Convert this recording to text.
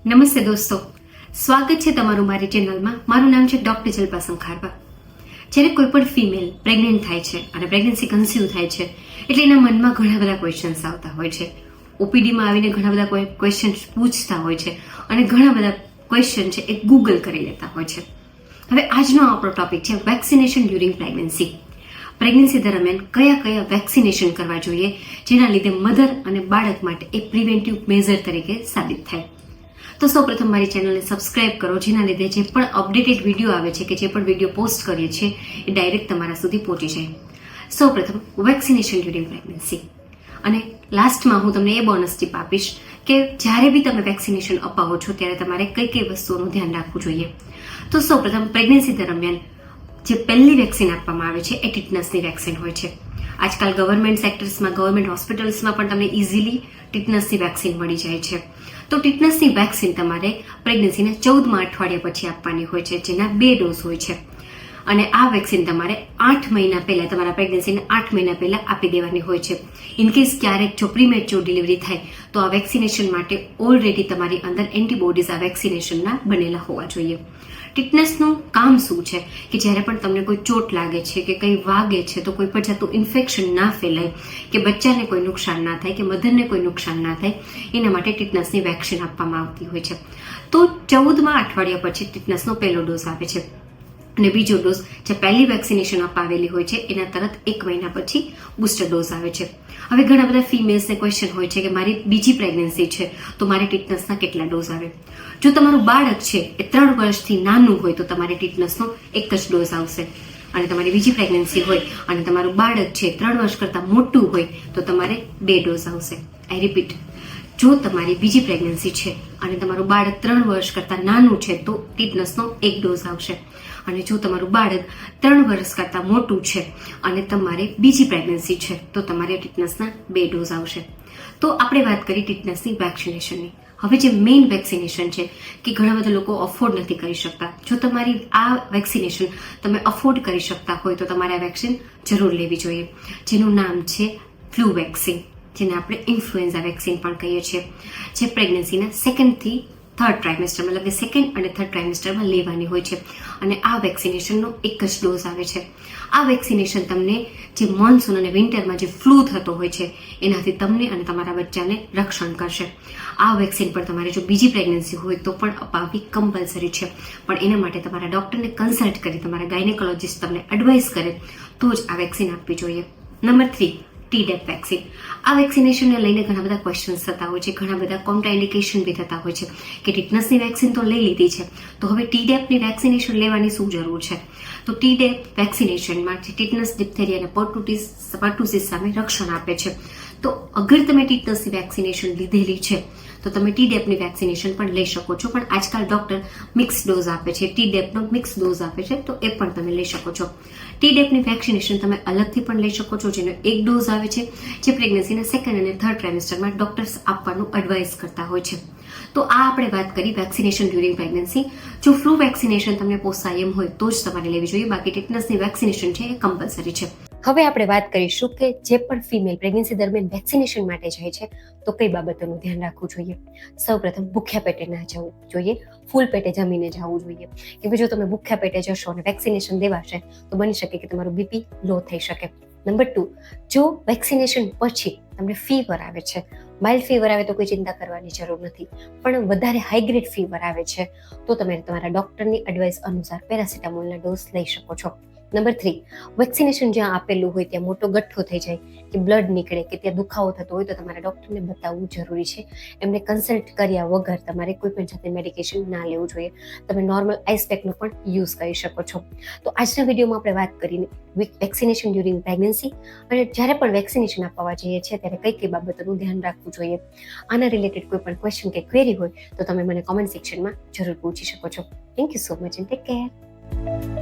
નમસ્તે દોસ્તો, સ્વાગત છે તમારું મારી ચેનલમાં. મારું નામ છે ડોક્ટર જલ્પા સંખારવા. જ્યારે કોઈ પણ ફિમેલ પ્રેગ્નન્ટ થાય છે અને પ્રેગ્નન્સી કન્સીવ થાય છે એટલે એના મનમાં ઘણા બધા ક્વેશ્ચન્સ આવતા હોય છે. ઓપીડીમાં આવીને ઘણા બધા ક્વેશ્ચન્સ પૂછતા હોય છે અને ઘણા બધા ક્વેશ્ચન છે એ ગૂગલ કરી લેતા હોય છે. હવે આજનો આપણો ટોપિક છે વેક્સિનેશન ડ્યુરિંગ પ્રેગ્નન્સી. પ્રેગ્નન્સી દરમિયાન કયા કયા વેક્સિનેશન કરવા જોઈએ જેના લીધે મધર અને બાળક માટે એક પ્રિવેન્ટિવ મેઝર તરીકે સાબિત થાય. તો સૌપ્રથમ મારી ચેનલને સબસ્ક્રાઇબ કરો, જેના લીધે જે પણ અપડેટેડ વિડીયો આવે છે કે જે પણ વિડીયો પોસ્ટ કરીએ છીએ એ ડાયરેક્ટ તમારા સુધી પહોંચી જાય. સૌપ્રથમ વેક્સિનેશન ડ્યુરિંગ પ્રેગ્નન્સી. અને લાસ્ટમાં હું તમને એ બોનસ ટીપ આપીશ કે જ્યારે બી તમે વેક્સિનેશન અપાવો છો ત્યારે તમારે કઈ કઈ વસ્તુઓનું ધ્યાન રાખવું જોઈએ. તો સૌપ્રથમ પ્રેગ્નન્સી દરમિયાન જે પહેલી વેક્સિન આપવામાં આવે છે એ ટીટનસની વેક્સિન હોય છે. આજકાલ ગવર્મેન્ટ સેક્ટર્સમાં, ગવર્મેન્ટ હોસ્પિટલ્સમાં પણ તમને ઇઝીલી ટીટનસની વેક્સિન મળી જાય છે. તો ટીટનસની વેક્સિન તમારે પ્રેગ્નન્સીના 14મા અઠવાડિયા પછી આપવાની હોય છે, જેના 2 ડોઝ હોય છે. અને આ વેક્સિન તમારે 8 મહિના પહેલા, તમારા પ્રેગ્નન્સીના 8 મહિના પહેલા આપી દેવાની હોય છે. ઇનકેસ ક્યારેક જો પ્રીમેચ્યોર ડિલિવરી થાય તો આ વેક્સિનેશન માટે ઓલરેડી તમારી અંદર એન્ટીબોડીઝ આ વેક્સિનેશનના બનેલા હોવા જોઈએ. ટીટનસનું કામ શું છે કે જ્યારે પણ તમને કોઈ ચોટ લાગે છે કે કંઈ વાગે છે તો કોઈ પણ જાતનું ઇન્ફેક્શન ના ફેલાય, કે બચ્ચાને કોઈ નુકસાન ના થાય, કે મધરને કોઈ નુકસાન ના થાય, એના માટે ટીટનસની વેક્સિન આપવામાં આવતી હોય છે. તો 14મા અઠવાડિયા પછી ટીટનસનો પહેલો ડોઝ આવે છે અને બીજો ડોઝ જે પહેલી વેક્સિનેશન અપાવેલી હોય છે એના તરત 1 મહિના પછી બુસ્ટર ડોઝ આવે છે. હવે ઘણા બધા ફિમેલ્સને ક્વેશ્ચન હોય છે કે મારી બીજી પ્રેગ્નન્સી છે તો મારે ટીટનસના કેટલા ડોઝ આવે. જો તમારું બાળક છે એ 3 વર્ષથી નાનું હોય તો તમારે ટીટનસનો 1 જ ડોઝ આવશે. અને તમારી બીજી પ્રેગ્નન્સી હોય અને તમારું બાળક છે 3 વર્ષ કરતાં મોટું હોય તો તમારે 2 ડોઝ આવશે. આઈ રિપીટ, જો તમારી બીજી પ્રેગ્નન્સી છે અને તમારું બાળક 3 વર્ષ કરતાં નાનું છે તો ટીટનસનો 1 ડોઝ આવશે. અને જો તમારું બાળક 3 વર્ષ કરતાં મોટું છે અને તમારે બીજી પ્રેગ્નન્સી છે તો તમારે ટીટનસના 2 ડોઝ આવશે. તો આપણે વાત કરી ટીટનસની વેક્સિનેશનની. હવે જે મેઇન વેક્સિનેશન છે કે ઘણા બધા લોકો અફોર્ડ નથી કરી શકતા. જો તમારી આ વેક્સિનેશન તમે અફોર્ડ કરી શકતા હોય તો તમારે આ વેક્સિન જરૂર લેવી જોઈએ, જેનું નામ છે ફ્લૂ વેક્સિન, જેને આપણે ઇન્ફ્લુએન્ઝા વેક્સિન પણ કહીએ છીએ, જે પ્રેગ્નન્સીના 2nd થી 3rd ટ્રાઇમેસ્ટરમાં, એટલે કે 2nd અને 3rd ટ્રાઇમેસ્ટરમાં લેવાની હોય છે. અને આ વેક્સિનેશનનો 1 જ ડોઝ આવે છે. આ વેક્સિનેશન તમને જે મોન્સૂન અને વિન્ટરમાં જે ફ્લૂ થતો હોય છે એનાથી તમને અને તમારા બચ્ચાને રક્ષણ કરશે. આ વેક્સિન પર તમારે જો બીજી પ્રેગ્નન્સી હોય તો પણ અપાવવી કમ્પલસરી છે, પણ એના માટે તમારા ડૉક્ટરને કન્સલ્ટ કરી, તમારા ગાયનેકોલોજીસ્ટ તમને એડવાઇસ કરે તો જ આ વેક્સિન આપવી જોઈએ. Number 3, Tdap vaccine. આ વેક્સિનેશનને લઈને ઘણા બધા ક્વેશ્ચન્સ થતા હોય છે, ઘણા બધા કોન્ટ્રાઇન્ડિકેશન બી થતા હોય છે કે ટીટનસની વેક્સિન તો લઈ લીધી છે તો હવે ટીડેપની વેક્સિનેશન લેવાની શું જરૂર છે. તો ટીડેપ વેક્સિનેશનમાં જે ટીટનસ, ડિપ્થેરિયા અને પર્ટુસિસ સામે રક્ષણ આપે છે. તો અગર તમે ટીટનસની વેક્સિનેશન લીધેલી છે તો તમે ટીડેપની વેક્સિનેશન પણ લઈ શકો છો, પણ આજકાલ ડૉક્ટર મિક્સ ડોઝ આપે છે, ટીડેપનો મિક્સ ડોઝ આપે છે, તો એ પણ તમે લઈ શકો છો. ટીડેપની વેક્સિનેશન તમે અલગથી પણ લઈ શકો છો, જેનો 1 ડોઝ આવે છે, જે પ્રેગ્નન્સીના 2nd અને 3rd ટ્રાઇમેસ્ટરમાં ડૉક્ટર્સ આપવાનું એડવાઇસ કરતા હોય છે. તો આ આપણે વાત કરી વેક્સિનેશન ડ્યુરિંગ પ્રેગ્નન્સી. જો ફ્લૂ વેક્સિનેશન તમને પોસાય એમ હોય તો જ તમારે લેવી જોઈએ, બાકી ટીટનસની વેક્સિનેશન છે એ કમ્પલસરી છે. હવે આપણે વાત કરીશું કે જે પણ ફિમેલ પ્રેગ્નન્સી દરમિયાન વેક્સિનેશન માટે જાય છે તો કઈ બાબતોનું ધ્યાન રાખવું જોઈએ. સૌપ્રથમ ભૂખ્યા પેટે ના જવું જોઈએ, ફૂલ પેટે જમીને જવું જોઈએ. કે જો તમે ભૂખ્યા પેટે જશો અને વેક્સિનેશન દેવાશે તો બની શકે કે તમારું બીપી લો થઈ શકે. નંબર 2, જો વેક્સિનેશન પછી તમને ફીવર આવે છે, માઇલ્ડ ફીવર આવે તો કોઈ ચિંતા કરવાની જરૂર નથી, પણ વધારે હાઈ ગ્રેડ ફીવર આવે છે તો તમે તમારા ડૉક્ટરની એડવાઇસ અનુસાર પેરાસિટામોલના ડોઝ લઈ શકો છો. નંબર 3, વેક્સિનેશન જ્યાં આપેલું હોય ત્યાં મોટો ગઠ્ઠો થઈ જાય, કે બ્લડ નીકળે, કે ત્યાં દુખાવો થતો હોય તો તમારા ડૉક્ટરને બતાવવું જરૂરી છે. એમને કન્સલ્ટ કર્યા વગર તમારે કોઈ પણ જાતની મેડિકેશન ના લેવું જોઈએ. તમે નોર્મલ આઈસ પેકનો પણ યુઝ કરી શકો છો. તો આજના વિડીયોમાં આપણે વાત કરીને વેક્સિનેશન ડ્યુરિંગ પ્રેગ્નન્સી અને જ્યારે પણ વેક્સિનેશન અપાવવા જઈએ છીએ ત્યારે કઈ કઈ બાબતોનું ધ્યાન રાખવું જોઈએ. આના રિલેટેડ કોઈ પણ ક્વેશ્ચન કે ક્વેરી હોય તો તમે મને કોમેન્ટ સેક્શનમાં જરૂર પૂછી શકો છો. Thank you so much and take care.